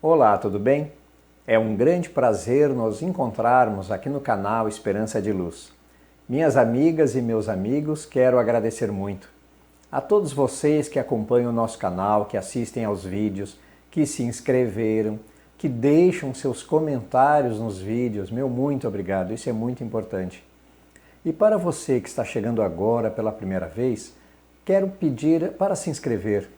Olá, tudo bem? É um grande prazer nos encontrarmos aqui no canal Esperança de Luz. Minhas amigas e meus amigos, quero agradecer muito a todos vocês que acompanham o nosso canal, que assistem aos vídeos, que se inscreveram, que deixam seus comentários nos vídeos. Meu muito obrigado, isso é muito importante. E para você que está chegando agora pela primeira vez, quero pedir para se inscrever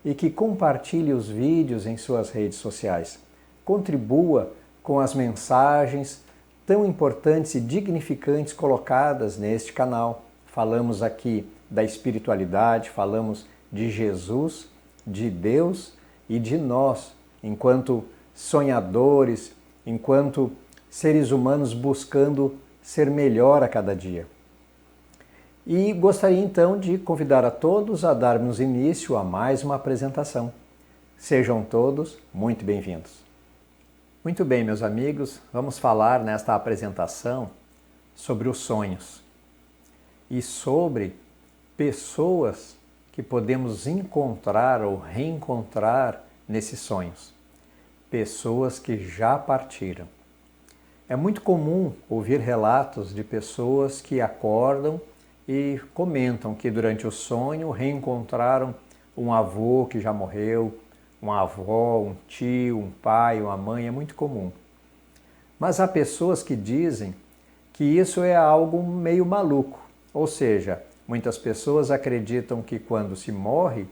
e que compartilhe os vídeos em suas redes sociais. Contribua com as mensagens tão importantes e dignificantes colocadas neste canal. Falamos aqui da espiritualidade, falamos de Jesus, de Deus e de nós, enquanto sonhadores, enquanto seres humanos buscando ser melhor a cada dia. E gostaria então de convidar a todos a darmos início a mais uma apresentação. Sejam todos muito bem-vindos. Muito bem, meus amigos, vamos falar nesta apresentação sobre os sonhos e sobre pessoas que podemos encontrar ou reencontrar nesses sonhos. Pessoas que já partiram. É muito comum ouvir relatos de pessoas que acordam e comentam que durante o sonho reencontraram um avô que já morreu, uma avó, um tio, um pai, uma mãe, é muito comum. Mas há pessoas que dizem que isso é algo meio maluco, ou seja, muitas pessoas acreditam que quando se morre,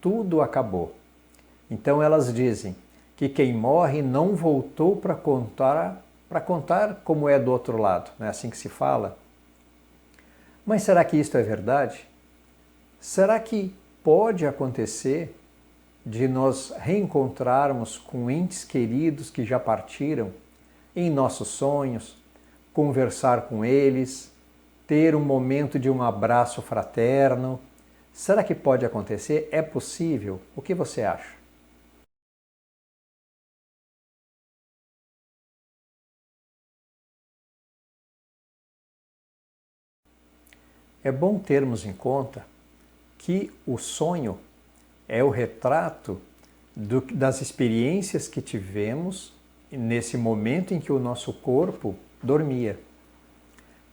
tudo acabou. Então elas dizem que quem morre não voltou para contar como é do outro lado, não é assim que se fala? Mas será que isto é verdade? Será que pode acontecer de nós reencontrarmos com entes queridos que já partiram em nossos sonhos, conversar com eles, ter um momento de um abraço fraterno? Será que pode acontecer? É possível? O que você acha? É bom termos em conta que o sonho é o retrato das experiências que tivemos nesse momento em que o nosso corpo dormia.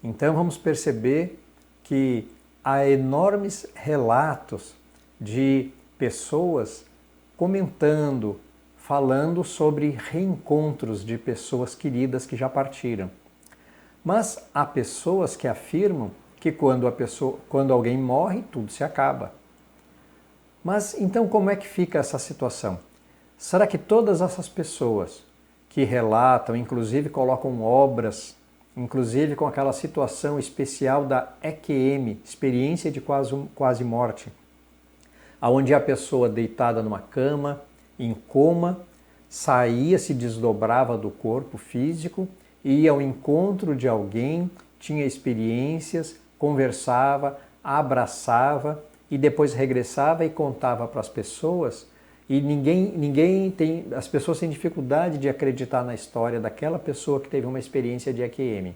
Então vamos perceber que há enormes relatos de pessoas comentando, falando sobre reencontros de pessoas queridas que já partiram. Mas há pessoas que afirmam que quando alguém morre, tudo se acaba. Mas então como é que fica essa situação? Será que todas essas pessoas que relatam, inclusive colocam obras, inclusive com aquela situação especial da EQM, experiência de quase morte, onde a pessoa deitada numa cama, em coma, saía, se desdobrava do corpo físico, ia ao encontro de alguém, tinha experiências, conversava, abraçava e depois regressava e contava para as pessoas, e as pessoas têm dificuldade de acreditar na história daquela pessoa que teve uma experiência de EQM.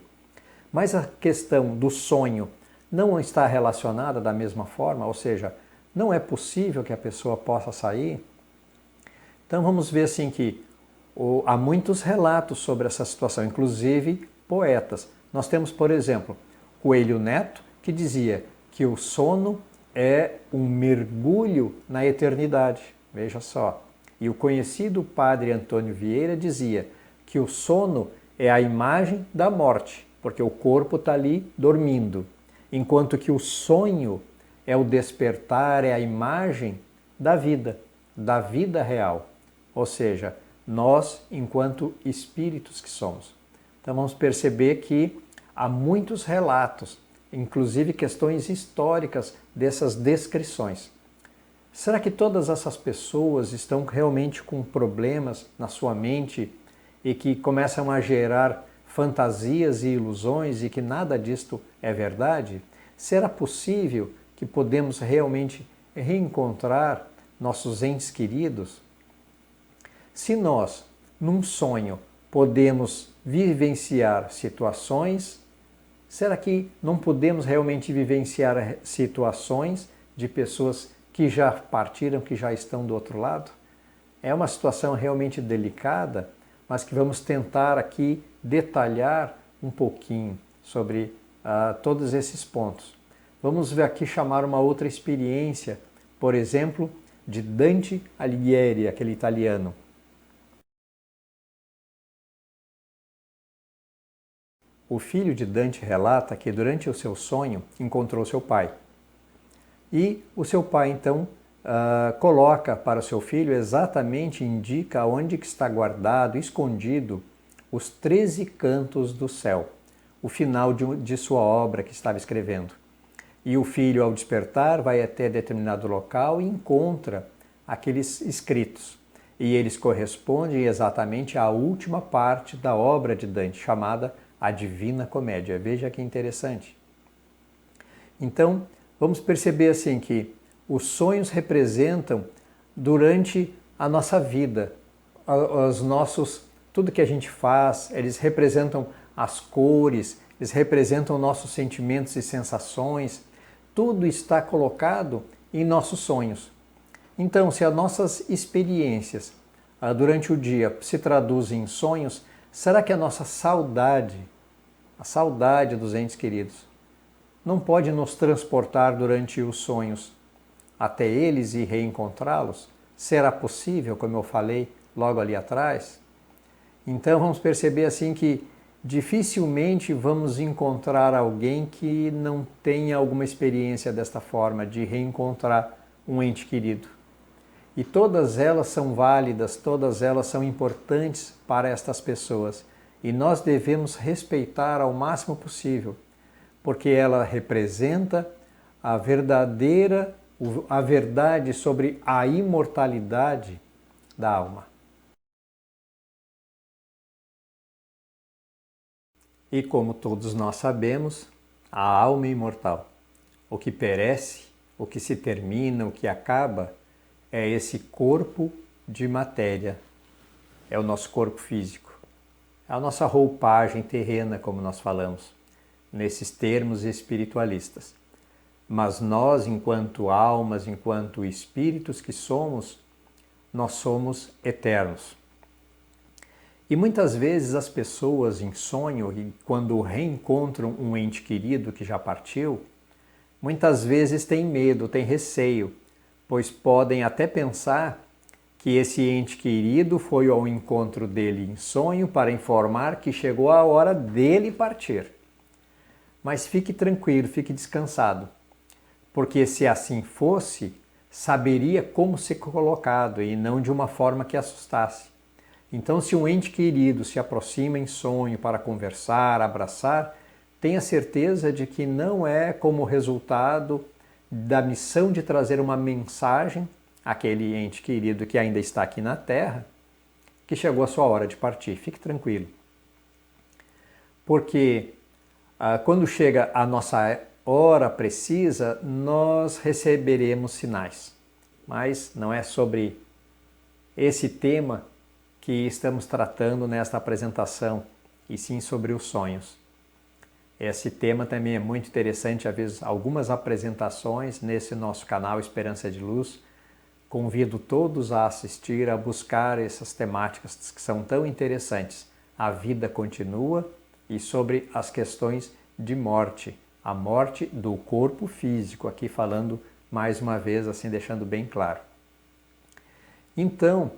Mas a questão do sonho não está relacionada da mesma forma, ou seja, não é possível que a pessoa possa sair. Então vamos ver assim que há muitos relatos sobre essa situação, inclusive poetas. Nós temos, por exemplo, Coelho Neto, que dizia que o sono é um mergulho na eternidade. Veja só. E o conhecido padre Antônio Vieira dizia que o sono é a imagem da morte, porque o corpo está ali dormindo, enquanto que o sonho é o despertar, é a imagem da vida real, ou seja, nós enquanto espíritos que somos. Então vamos perceber que há muitos relatos, inclusive questões históricas dessas descrições. Será que todas essas pessoas estão realmente com problemas na sua mente e que começam a gerar fantasias e ilusões e que nada disto é verdade? Será possível que podemos realmente reencontrar nossos entes queridos? Se nós, num sonho, podemos vivenciar situações, será que não podemos realmente vivenciar situações de pessoas que já partiram, que já estão do outro lado? É uma situação realmente delicada, mas que vamos tentar aqui detalhar um pouquinho sobre todos esses pontos. Vamos ver aqui chamar uma outra experiência, por exemplo, de Dante Alighieri, aquele italiano. O filho de Dante relata que durante o seu sonho encontrou seu pai. E o seu pai então coloca para o seu filho exatamente, indica onde que está guardado, escondido, os 13 cantos do céu, o final de sua obra que estava escrevendo. E o filho, ao despertar, vai até determinado local e encontra aqueles escritos. E eles correspondem exatamente à última parte da obra de Dante, chamada A Divina Comédia. Veja que interessante. Então, vamos perceber assim que os sonhos representam durante a nossa vida, tudo que a gente faz, eles representam as cores, eles representam nossos sentimentos e sensações, tudo está colocado em nossos sonhos. Então, se as nossas experiências durante o dia se traduzem em sonhos, será que a nossa saudade, a saudade dos entes queridos, não pode nos transportar durante os sonhos até eles e reencontrá-los? Será possível, como eu falei logo ali atrás? Então vamos perceber assim que dificilmente vamos encontrar alguém que não tenha alguma experiência desta forma, de reencontrar um ente querido. E todas elas são válidas, todas elas são importantes para estas pessoas. E nós devemos respeitar ao máximo possível, porque ela representa a verdade sobre a imortalidade da alma. E como todos nós sabemos, a alma é imortal. O que perece, o que se termina, o que acaba, é esse corpo de matéria. É o nosso corpo físico. É a nossa roupagem terrena, como nós falamos, nesses termos espiritualistas. Mas nós, enquanto almas, enquanto espíritos que somos, nós somos eternos. E muitas vezes as pessoas em sonho, quando reencontram um ente querido que já partiu, muitas vezes têm medo, têm receio, pois podem até pensar que esse ente querido foi ao encontro dele em sonho para informar que chegou a hora dele partir. Mas fique tranquilo, fique descansado, porque se assim fosse, saberia como ser colocado e não de uma forma que assustasse. Então, se um ente querido se aproxima em sonho para conversar, abraçar, tenha certeza de que não é como resultado da missão de trazer uma mensagem àquele ente querido que ainda está aqui na Terra, que chegou a sua hora de partir. Fique tranquilo. Porque quando chega a nossa hora precisa, nós receberemos sinais. Mas não é sobre esse tema que estamos tratando nesta apresentação, e sim sobre os sonhos. Esse tema também é muito interessante, às vezes algumas apresentações nesse nosso canal Esperança de Luz. Convido todos a assistir, a buscar essas temáticas que são tão interessantes. A vida continua e sobre as questões de morte, a morte do corpo físico, aqui falando mais uma vez, assim deixando bem claro. Então,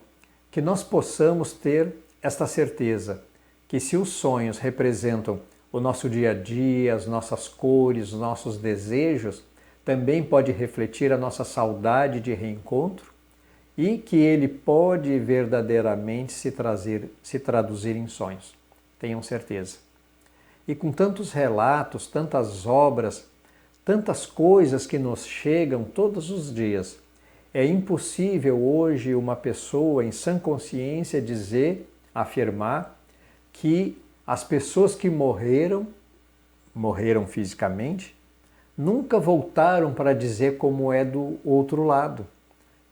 que nós possamos ter esta certeza que se os sonhos representam o nosso dia a dia, as nossas cores, os nossos desejos, também pode refletir a nossa saudade de reencontro e que ele pode verdadeiramente se traduzir em sonhos. Tenham certeza. E com tantos relatos, tantas obras, tantas coisas que nos chegam todos os dias, é impossível hoje uma pessoa em sã consciência dizer, afirmar que as pessoas que morreram fisicamente, nunca voltaram para dizer como é do outro lado.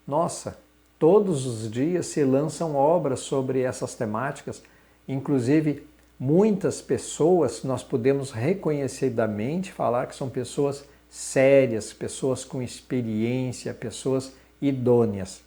Nossa, todos os dias se lançam obras sobre essas temáticas, inclusive muitas pessoas nós podemos reconhecidamente falar que são pessoas sérias, pessoas com experiência, pessoas idôneas.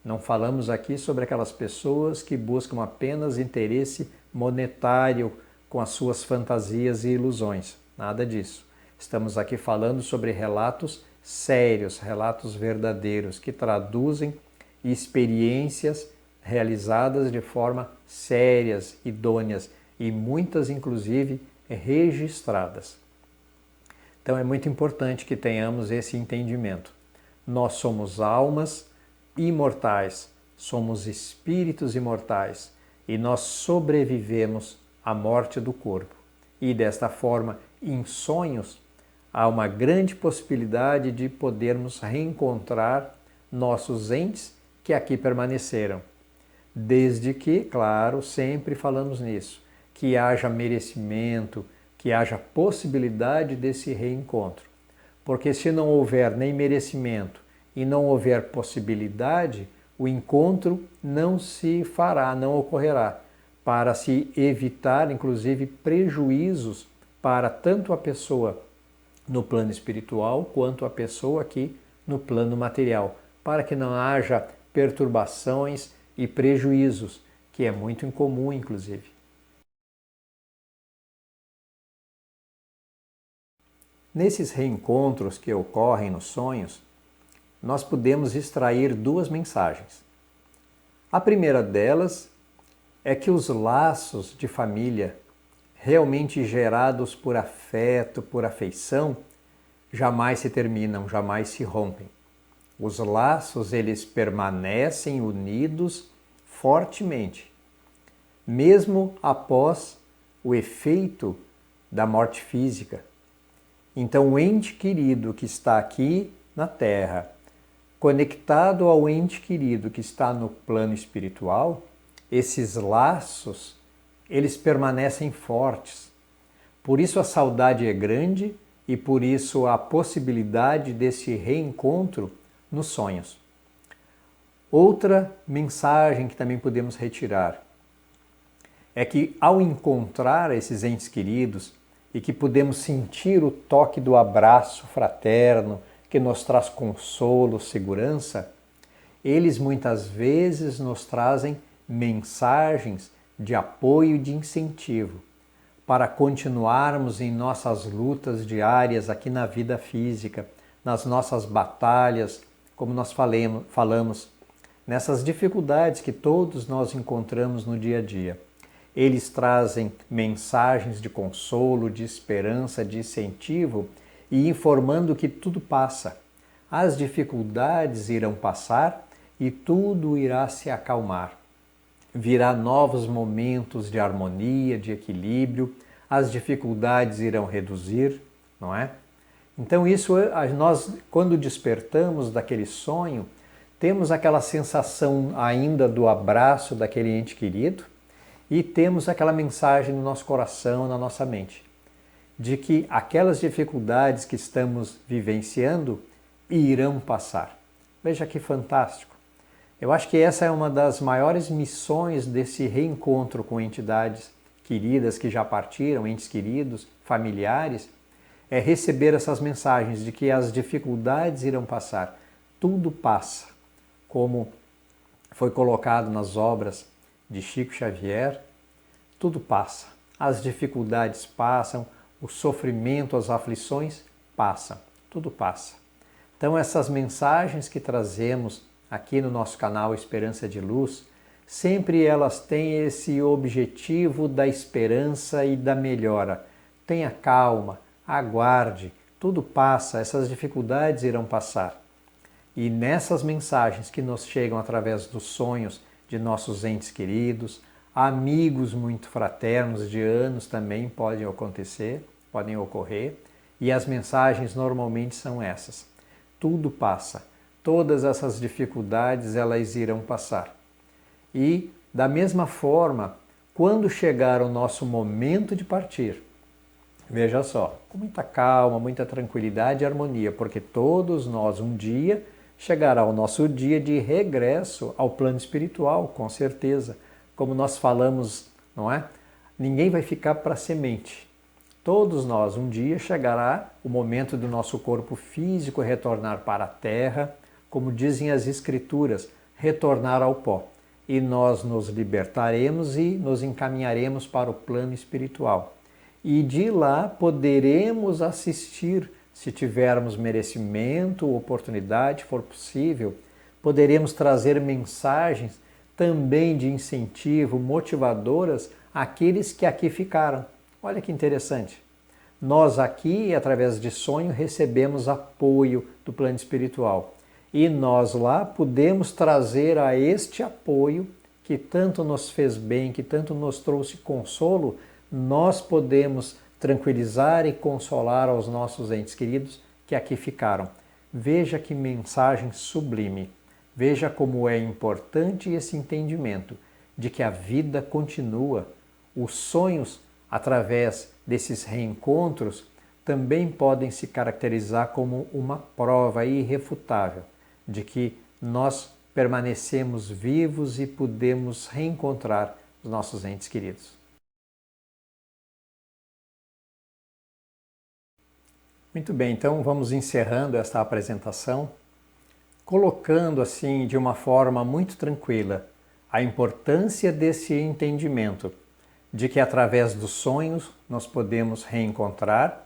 Não falamos aqui sobre aquelas pessoas que buscam apenas interesse monetário com as suas fantasias e ilusões. Nada disso. Estamos aqui falando sobre relatos sérios, relatos verdadeiros, que traduzem experiências realizadas de forma sérias, idôneas e muitas, inclusive, registradas. Então é muito importante que tenhamos esse entendimento. Nós somos almas imortais, somos espíritos imortais e nós sobrevivemos à morte do corpo. E desta forma, em sonhos, há uma grande possibilidade de podermos reencontrar nossos entes que aqui permaneceram. Desde que, claro, sempre falamos nisso, que haja merecimento, que haja possibilidade desse reencontro. Porque se não houver nem merecimento e não houver possibilidade, o encontro não se fará, não ocorrerá, para se evitar, inclusive, prejuízos para tanto a pessoa no plano espiritual quanto a pessoa aqui no plano material, para que não haja perturbações e prejuízos, que é muito incomum, inclusive. Nesses reencontros que ocorrem nos sonhos, nós podemos extrair duas mensagens. A primeira delas é que os laços de família, realmente gerados por afeto, por afeição, jamais se terminam, jamais se rompem. Os laços, eles permanecem unidos fortemente, mesmo após o efeito da morte física. Então, o ente querido que está aqui na Terra, conectado ao ente querido que está no plano espiritual, esses laços, eles permanecem fortes. Por isso a saudade é grande e por isso a possibilidade desse reencontro nos sonhos. Outra mensagem que também podemos retirar é que ao encontrar esses entes queridos e que podemos sentir o toque do abraço fraterno que nos traz consolo, segurança, eles muitas vezes nos trazem mensagens de apoio e de incentivo para continuarmos em nossas lutas diárias aqui na vida física, nas nossas batalhas, como nós falamos, nessas dificuldades que todos nós encontramos no dia a dia. Eles trazem mensagens de consolo, de esperança, de incentivo e informando que tudo passa. As dificuldades irão passar e tudo irá se acalmar. Virá novos momentos de harmonia, de equilíbrio, as dificuldades irão reduzir, não é? Então isso, nós quando despertamos daquele sonho, temos aquela sensação ainda do abraço daquele ente querido e temos aquela mensagem no nosso coração, na nossa mente, de que aquelas dificuldades que estamos vivenciando irão passar. Veja que fantástico! Eu acho que essa é uma das maiores missões desse reencontro com entidades queridas que já partiram, entes queridos, familiares, é receber essas mensagens de que as dificuldades irão passar. Tudo passa, como foi colocado nas obras de Chico Xavier, tudo passa. As dificuldades passam, o sofrimento, as aflições passam, tudo passa. Então essas mensagens que trazemos aqui no nosso canal Esperança de Luz, sempre elas têm esse objetivo da esperança e da melhora. Tenha calma, aguarde, tudo passa, essas dificuldades irão passar. E nessas mensagens que nos chegam através dos sonhos de nossos entes queridos, amigos muito fraternos de anos também podem ocorrer, e as mensagens normalmente são essas. Tudo passa, todas essas dificuldades elas irão passar. E da mesma forma, quando chegar o nosso momento de partir, veja só, com muita calma, muita tranquilidade e harmonia, porque todos nós um dia chegará o nosso dia de regresso ao plano espiritual, com certeza. Como nós falamos, não é? Ninguém vai ficar para semente. Todos nós, um dia chegará o momento do nosso corpo físico retornar para a Terra, como dizem as Escrituras, retornar ao pó. E nós nos libertaremos e nos encaminharemos para o plano espiritual. E de lá poderemos assistir, se tivermos merecimento, oportunidade, for possível, poderemos trazer mensagens também de incentivo, motivadoras àqueles que aqui ficaram. Olha que interessante. Nós aqui, através de sonho, recebemos apoio do plano espiritual. E nós lá podemos trazer a este apoio que tanto nos fez bem, que tanto nos trouxe consolo, nós podemos tranquilizar e consolar aos nossos entes queridos que aqui ficaram. Veja que mensagem sublime. Veja como é importante esse entendimento de que a vida continua. Os sonhos, através desses reencontros, também podem se caracterizar como uma prova irrefutável de que nós permanecemos vivos e podemos reencontrar os nossos entes queridos. Muito bem, então vamos encerrando esta apresentação, colocando assim de uma forma muito tranquila a importância desse entendimento de que através dos sonhos nós podemos reencontrar,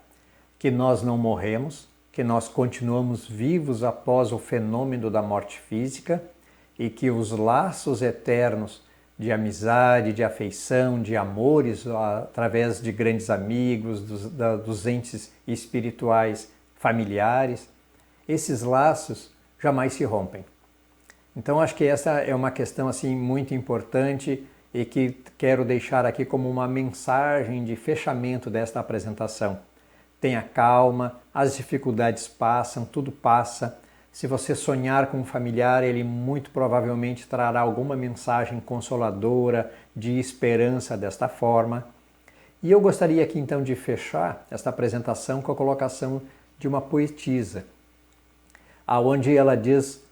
que nós não morremos, que nós continuamos vivos após o fenômeno da morte física e que os laços eternos de amizade, de afeição, de amores, através de grandes amigos, dos entes espirituais familiares, esses laços jamais se rompem. Então acho que essa é uma questão assim muito importante e que quero deixar aqui como uma mensagem de fechamento desta apresentação. Tenha calma, as dificuldades passam, tudo passa. Se você sonhar com um familiar, ele muito provavelmente trará alguma mensagem consoladora, de esperança desta forma. E eu gostaria aqui então de fechar esta apresentação com a colocação de uma poetisa, aonde ela diz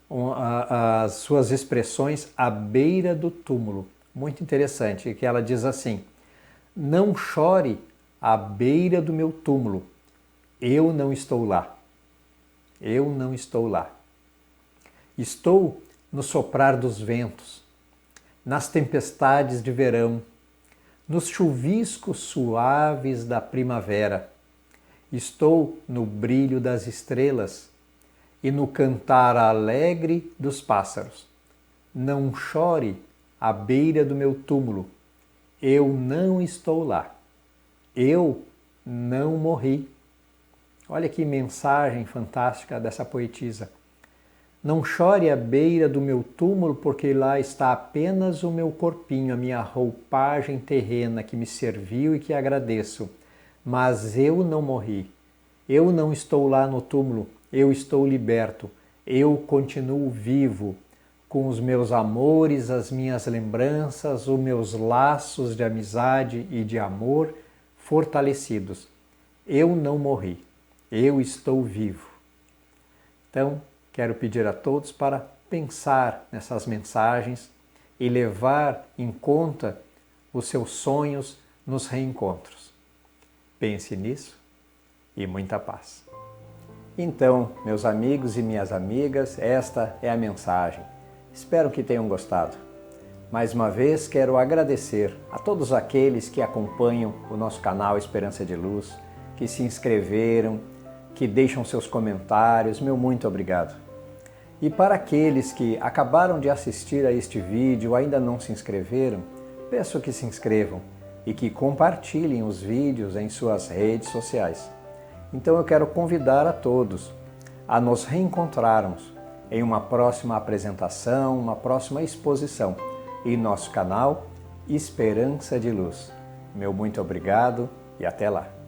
as suas expressões à beira do túmulo. Muito interessante, que ela diz assim: não chore à beira do meu túmulo, eu não estou lá. Eu não estou lá. Estou no soprar dos ventos, nas tempestades de verão, nos chuviscos suaves da primavera. Estou no brilho das estrelas e no cantar alegre dos pássaros. Não chore à beira do meu túmulo, eu não estou lá. Eu não morri. Olha que mensagem fantástica dessa poetisa. Não chore à beira do meu túmulo, porque lá está apenas o meu corpinho, a minha roupagem terrena que me serviu e que agradeço. Mas eu não morri. Eu não estou lá no túmulo, eu estou liberto. Eu continuo vivo, com os meus amores, as minhas lembranças, os meus laços de amizade e de amor fortalecidos. Eu não morri. Eu estou vivo. Então, quero pedir a todos para pensar nessas mensagens e levar em conta os seus sonhos nos reencontros. Pense nisso e muita paz. Então, meus amigos e minhas amigas, esta é a mensagem. Espero que tenham gostado. Mais uma vez, quero agradecer a todos aqueles que acompanham o nosso canal Esperança de Luz, que se inscreveram, que deixam seus comentários, meu muito obrigado. E para aqueles que acabaram de assistir a este vídeo e ainda não se inscreveram, peço que se inscrevam e que compartilhem os vídeos em suas redes sociais. Então eu quero convidar a todos a nos reencontrarmos em uma próxima apresentação, uma próxima exposição em nosso canal Esperança de Luz. Meu muito obrigado e até lá!